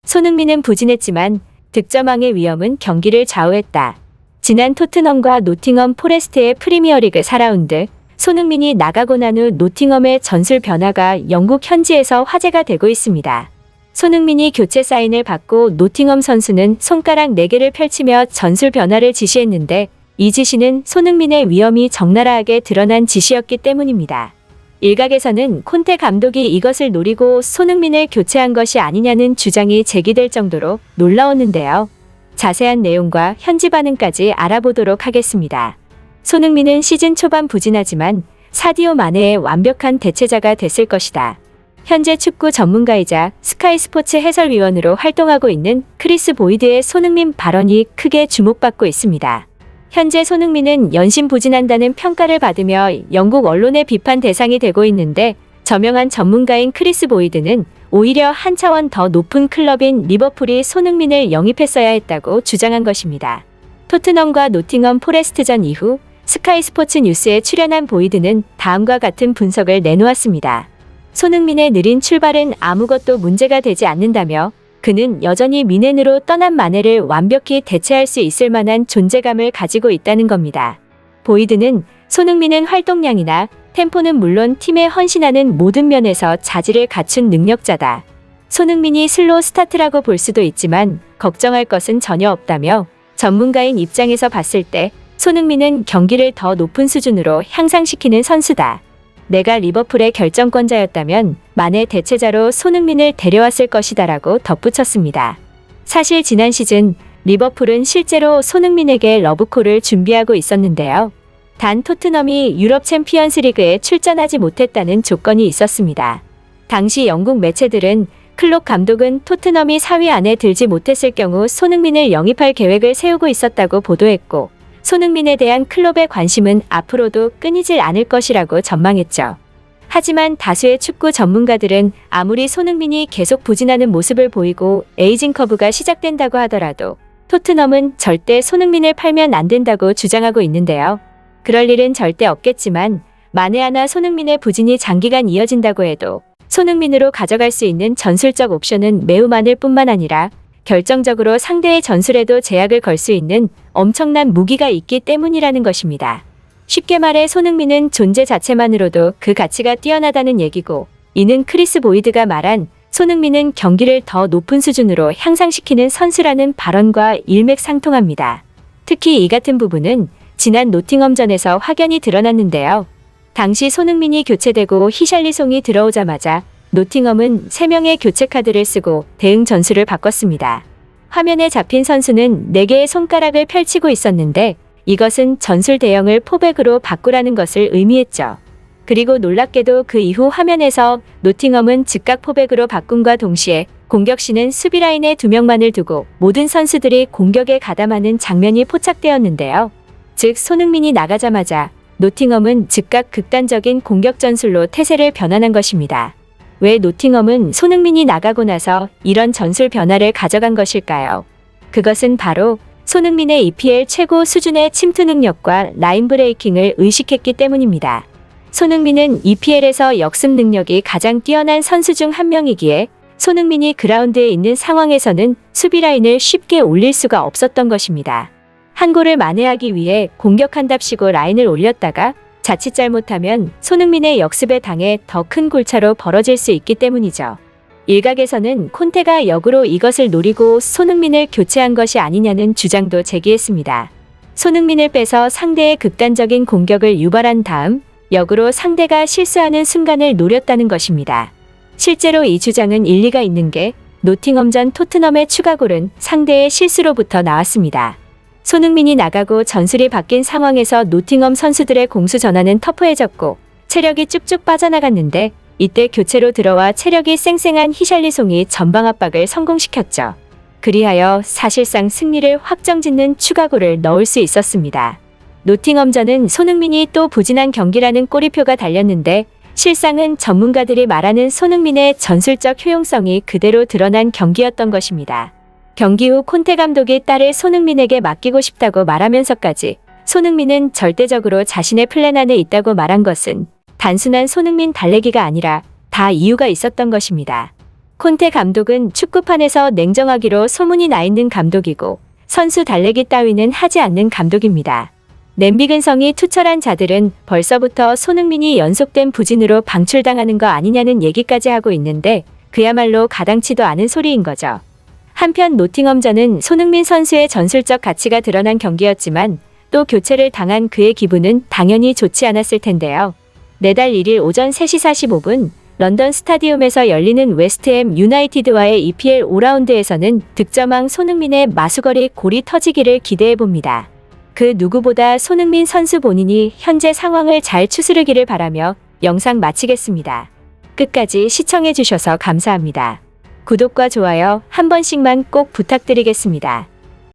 손흥민은 부진했지만 득점왕의 위험은 경기를 좌우했다. 지난 토트넘과 노팅엄 포레스트의 프리미어리그 4라운드, 손흥민이 나가고 난 후 노팅엄의 전술 변화가 영국 현지에서 화제가 되고 있습니다. 손흥민이 교체 사인을 받고 노팅엄 선수는 손가락 4개를 펼치며 전술 변화를 지시했는데 이 지시는 손흥민의 위험이 적나라하게 드러난 지시였기 때문입니다. 일각에서는 콘테 감독이 이것을 노리고 손흥민을 교체한 것이 아니냐는 주장이 제기될 정도로 놀라웠는데요. 자세한 내용과 현지 반응까지 알아보도록 하겠습니다. 손흥민은 시즌 초반 부진하지만 사디오 마네의 완벽한 대체자가 됐을 것이다. 현재 축구 전문가이자 스카이 스포츠 해설위원으로 활동하고 있는 크리스 보이드의 손흥민 발언이 크게 주목받고 있습니다. 현재 손흥민은 연신부진한다는 평가를 받으며 영국 언론의 비판 대상이 되고 있는데 저명한 전문가인 크리스 보이드는 오히려 한 차원 더 높은 클럽인 리버풀이 손흥민을 영입했어야 했다고 주장한 것입니다. 토트넘과 노팅엄 포레스트전 이후 스카이 스포츠 뉴스에 출연한 보이드는 다음과 같은 분석을 내놓았습니다. 손흥민의 느린 출발은 아무것도 문제가 되지 않는다며 그는 여전히 미넨으로 떠난 마네를 완벽히 대체할 수 있을 만한 존재감을 가지고 있다는 겁니다. 보이드는 손흥민은 활동량이나 템포는 물론 팀에 헌신하는 모든 면에서 자질을 갖춘 능력자다. 손흥민이 슬로우 스타트라고 볼 수도 있지만 걱정할 것은 전혀 없다며 전문가인 입장에서 봤을 때 손흥민은 경기를 더 높은 수준으로 향상시키는 선수다. 내가 리버풀의 결정권자였다면 마네 대체자로 손흥민을 데려왔을 것이다라고 덧붙였습니다. 사실 지난 시즌 리버풀은 실제로 손흥민에게 러브콜을 준비하고 있었는데요. 단 토트넘이 유럽 챔피언스 리그에 출전하지 못했다는 조건이 있었습니다. 당시 영국 매체들은 클록 감독은 토트넘이 4위 안에 들지 못했을 경우 손흥민을 영입할 계획을 세우고 있었다고 보도했고 손흥민에 대한 클럽의 관심은 앞으로도 끊이질 않을 것이라고 전망했죠. 하지만 다수의 축구 전문가들은 아무리 손흥민이 계속 부진하는 모습을 보이고 에이징 커브가 시작된다고 하더라도 토트넘은 절대 손흥민을 팔면 안 된다고 주장하고 있는데요. 그럴 일은 절대 없겠지만 만에 하나 손흥민의 부진이 장기간 이어진다고 해도 손흥민으로 가져갈 수 있는 전술적 옵션은 매우 많을 뿐만 아니라 결정적으로 상대의 전술에도 제약을 걸 수 있는 엄청난 무기가 있기 때문이라는 것입니다. 쉽게 말해 손흥민은 존재 자체만으로도 그 가치가 뛰어나다는 얘기고 이는 크리스 보이드가 말한 손흥민은 경기를 더 높은 수준으로 향상시키는 선수라는 발언과 일맥상통합니다. 특히 이 같은 부분은 지난 노팅엄전에서 확연히 드러났는데요. 당시 손흥민이 교체되고 히샬리송이 들어오자마자 노팅엄은 3명의 교체 카드를 쓰고 대응 전술을 바꿨습니다. 화면에 잡힌 선수는 4개의 손가락을 펼치고 있었는데 이것은 전술 대형을 포백으로 바꾸라는 것을 의미했죠. 그리고 놀랍게도 그 이후 화면에서 노팅엄은 즉각 포백으로 바꿈과 동시에 공격신은 수비라인에 2명만을 두고 모든 선수들이 공격에 가담하는 장면이 포착되었는데요. 즉 손흥민이 나가자마자 노팅엄은 즉각 극단적인 공격 전술로 태세를 변환한 것입니다. 왜 노팅엄은 손흥민이 나가고 나서 이런 전술 변화를 가져간 것일까요? 그것은 바로 손흥민의 EPL 최고 수준의 침투 능력과 라인 브레이킹을 의식했기 때문입니다. 손흥민은 EPL에서 역습 능력이 가장 뛰어난 선수 중 한 명이기에 손흥민이 그라운드에 있는 상황에서는 수비 라인을 쉽게 올릴 수가 없었던 것입니다. 한 골을 만회하기 위해 공격한답시고 라인을 올렸다가 자칫 잘못하면 손흥민의 역습에 당해 더 큰 골차로 벌어질 수 있기 때문이죠. 일각에서는 콘테가 역으로 이것을 노리고 손흥민을 교체한 것이 아니냐는 주장도 제기했습니다. 손흥민을 빼서 상대의 극단적인 공격을 유발한 다음 역으로 상대가 실수하는 순간을 노렸다는 것입니다. 실제로 이 주장은 일리가 있는 게 노팅엄전 토트넘의 추가골은 상대의 실수로부터 나왔습니다. 손흥민이 나가고 전술이 바뀐 상황에서 노팅엄 선수들의 공수 전환은 터프해졌고 체력이 쭉쭉 빠져나갔는데 이때 교체로 들어와 체력이 쌩쌩한 히샬리송이 전방 압박을 성공시켰죠. 그리하여 사실상 승리를 확정짓는 추가골을 넣을 수 있었습니다. 노팅엄전은 손흥민이 또 부진한 경기라는 꼬리표가 달렸는데 실상은 전문가들이 말하는 손흥민의 전술적 효용성이 그대로 드러난 경기였던 것입니다. 경기 후 콘테 감독이 딸을 손흥민에게 맡기고 싶다고 말하면서까지 손흥민은 절대적으로 자신의 플랜 안에 있다고 말한 것은 단순한 손흥민 달래기가 아니라 다 이유가 있었던 것입니다. 콘테 감독은 축구판에서 냉정하기로 소문이 나 있는 감독이고 선수 달래기 따위는 하지 않는 감독입니다. 냄비 근성이 투철한 자들은 벌써부터 손흥민이 연속된 부진으로 방출당하는 거 아니냐는 얘기까지 하고 있는데 그야말로 가당치도 않은 소리인 거죠. 한편 노팅엄전은 손흥민 선수의 전술적 가치가 드러난 경기였지만 또 교체를 당한 그의 기분은 당연히 좋지 않았을 텐데요. 내달 1일 오전 3시 45분 런던 스타디움에서 열리는 웨스트햄 유나이티드와의 EPL 5라운드에서는 득점왕 손흥민의 마수거리 골이 터지기를 기대해봅니다. 그 누구보다 손흥민 선수 본인이 현재 상황을 잘 추스르기를 바라며 영상 마치겠습니다. 끝까지 시청해주셔서 감사합니다. 구독과 좋아요 한 번씩만 꼭 부탁드리겠습니다.